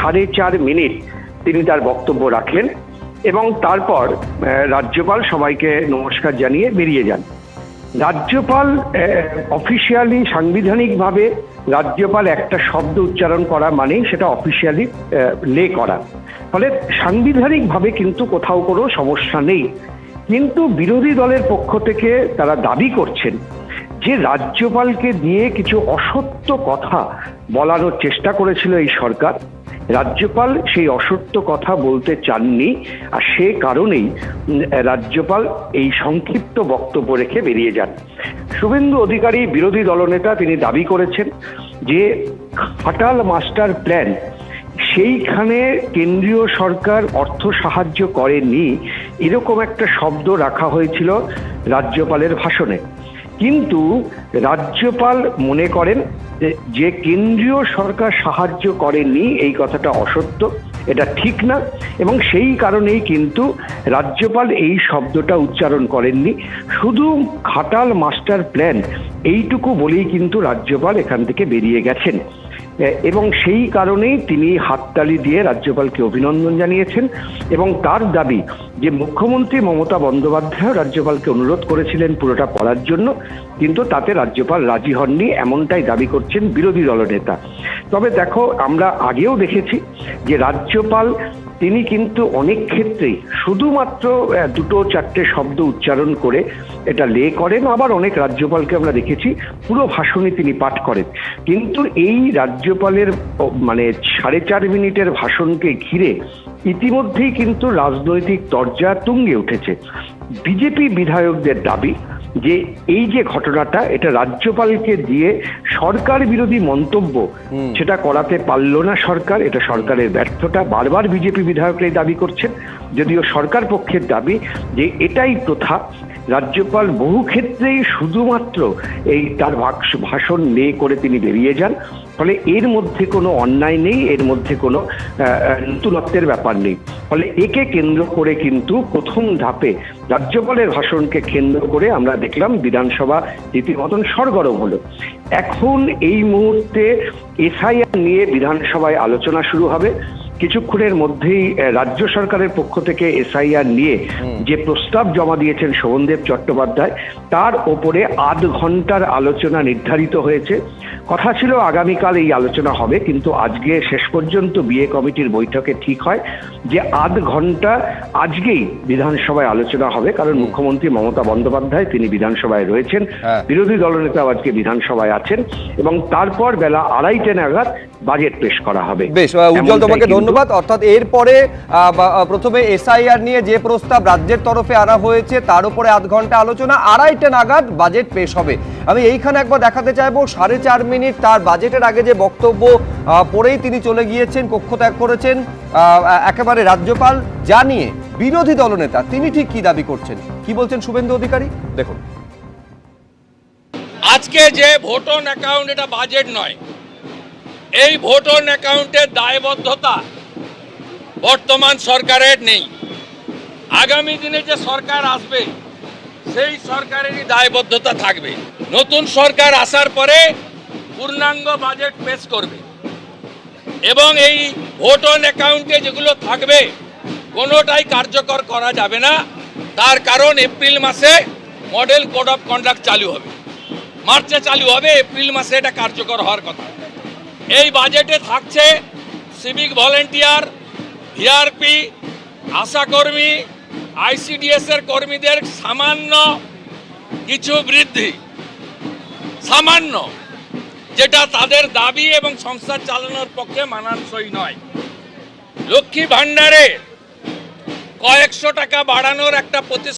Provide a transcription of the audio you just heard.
4.5 minute তিনি তার বক্তব্য রাখলেন এবং তারপর রাজ্যপাল সবাইকে নমস্কার জানিয়ে বেরিয়ে যান। রাজ্যপাল অফিসিয়ালি সাংবিধানিকভাবে রাজ্যপাল একটা শব্দ উচ্চারণ করা মানেই সেটা অফিসিয়ালি লে করা, ফলে সাংবিধানিকভাবে কিন্তু কোথাও কোনো সমস্যা নেই। কিন্তু বিরোধী দলের পক্ষ থেকে তারা দাবি করছেন যে রাজ্যপালকে দিয়ে কিছু অসত্য কথা বলানোর চেষ্টা করেছিল এই সরকার। রাজ্যপাল সেই অসত্য কথা বলতে চাননি, আর সে কারণেই রাজ্যপাল এই সংক্ষিপ্ত বক্তব্য রেখে বেরিয়ে যান। শুভেন্দু অধিকারী বিরোধী দলনেতা, তিনি দাবি করেছেন যে ঘাটাল মাস্টার প্ল্যান সেইখানে কেন্দ্রীয় সরকার অর্থ সাহায্য করেনি, এরকম একটা শব্দ রাখা হয়েছিল রাজ্যপালের ভাষণে। কিন্তু রাজ্যপাল মনে করেন যে কেন্দ্রীয় সরকার সাহায্য করেনি এই কথাটা অসত্য, এটা ঠিক না, এবং সেই কারণেই কিন্তু রাজ্যপাল এই শব্দটা উচ্চারণ করেননি। শুধু ঘাটাল মাস্টার প্ল্যান এইটুকু বলেই কিন্তু রাজ্যপাল এখান থেকে বেরিয়ে গেছেন, এবং সেই কারণেই তিনি হাততালি দিয়ে রাজ্যপালকে অভিনন্দন জানিয়েছেন। এবং তার দাবি যে মুখ্যমন্ত্রী মমতা বন্দ্যোপাধ্যায় রাজ্যপালকে অনুরোধ করেছিলেন পুরোটা পড়ার জন্য, কিন্তু তাতে রাজ্যপাল রাজি হননি, এমনটাই দাবি করছেন বিরোধী দলনেতা। তবে দেখো, আমরা আগেও দেখেছি যে রাজ্যপাল তিনি কিন্তু অনেক ক্ষেত্রেই শুধুমাত্র 2-4টে শব্দ উচ্চারণ করে এটা লে করেন, আবার অনেক রাজ্যপালকে আমরা দেখেছি পুরো ভাষণই তিনি পাঠ করেন। কিন্তু এই রাজ্যপালের 4.5 মিনিটের ভাষণকে ঘিরে ইতিমধ্যেই কিন্তু রাজনৈতিক তরজা তুঙ্গে উঠেছে। বিজেপি বিধায়কদের দাবি যে এই যে ঘটনাটা, এটা রাজ্যপালকে দিয়ে সরকার বিরোধী মন্তব্য সেটা করাতে পারল না সরকার, এটা সরকারের ব্যর্থতা। বারবার বিজেপি বিধায়করাই দাবি করছেন, যদিও সরকার পক্ষের দাবি যে এটাই প্রথা। রাজ্যপাল বহু ক্ষেত্রেই শুধুমাত্র এই তার ভাষণ লে করে তিনি বেরিয়ে যান, ফলে এর মধ্যে কোনো অন্যায় নেই, এর মধ্যে কোনো নতুনত্বের ব্যাপার নেই। ফলে একে কেন্দ্র করে কিন্তু প্রথম ধাপে রাজ্যপালের ভাষণকে কেন্দ্র করে আমরা দেখলাম বিধানসভা রীতিমতন সরগরম হলো। এখন এই মুহূর্তে এসআইআর নিয়ে বিধানসভায় আলোচনা শুরু হবে। কিছুক্ষণের মধ্যেই রাজ্য সরকারের পক্ষ থেকে এসআইআর নিয়ে যে প্রস্তাব জমা দিয়েছেন শোভনদেব চট্টোপাধ্যায়, তার ওপরে 1/2 ঘন্টার আলোচনা নির্ধারিত হয়েছে। কথা ছিল আগামীকাল এই আলোচনা হবে, কিন্তু আজকে শেষ পর্যন্ত বিএ কমিটির বৈঠকে ঠিক হয় যে 1/2 ঘন্টা আজকেই বিধানসভায় আলোচনা হবে, কারণ মুখ্যমন্ত্রী মমতা বন্দ্যোপাধ্যায় তিনি বিধানসভায় রয়েছেন, বিরোধী দলনেতাও আজকে বিধানসভায় আছেন, এবং তারপর বেলা 2:30 নাগাদ বাজেট পেশ করা হবে। বেশ, উজ্জ্বল, তোমাকে ধন্যবাদ। অর্থাৎ এরপরে প্রথমে এসআইআর নিয়ে যে প্রস্তাব রাজ্যের তরফে আনা হয়েছে তার উপরে 1/2 ঘন্টা আলোচনা, 2:30 নাগাদ বাজেট পেশ হবে। আমি এইখানে একবার দেখাতে চাইবো 4.5 মিনিট তার বাজেটের আগে যে বক্তব্য পড়েই তিনি চলে গিয়েছেন, কক্ষ ত্যাগ করেছেন একেবারে রাজ্যপাল, জানিয়ে বিরোধী দলনেতা তিনি ঠিক কি দাবি করছেন, কি বলছেন শুভেন্দু অধিকারী, দেখুন। আজকে যে ভোট অন অ্যাকাউন্ট, এটা বাজেট নয়। এই ভোট অন অ্যাকাউন্টের দায়বদ্ধতা বর্তমান সরকারের নেই। আগামী দিনে যে সরকার আসবে সেই সরকারেরই দায়বদ্ধতা থাকবে। নতুন সরকার আসার পরে পূর্ণাঙ্গ বাজেট পেশ করবে, এবং এই ভোট অন অ্যাকাউন্টে যেগুলো থাকবে কোনোটাই কার্যকর করা যাবে না। তার কারণ এপ্রিল মাসে মডেল কোড অফ কন্ডাক্ট চালু হবে, মার্চে চালু হবে, এপ্রিল মাসে এটা কার্যকর হওয়ার কথা। এই বাজেটে থাকছে সিভিক ভলেন্টিয়ার, ভিআরপি, আশাকর্মী, আইসিডিএস এর কর্মীদের সামান্য কিছু বৃদ্ধি, সামান্য, যেটা তাদের দাবি এবং সংসার চালানোর পক্ষে মানানসই নয়। লক্ষ্মী ভান্ডারে কয়েকশো টাকা বাড়ানোর একটা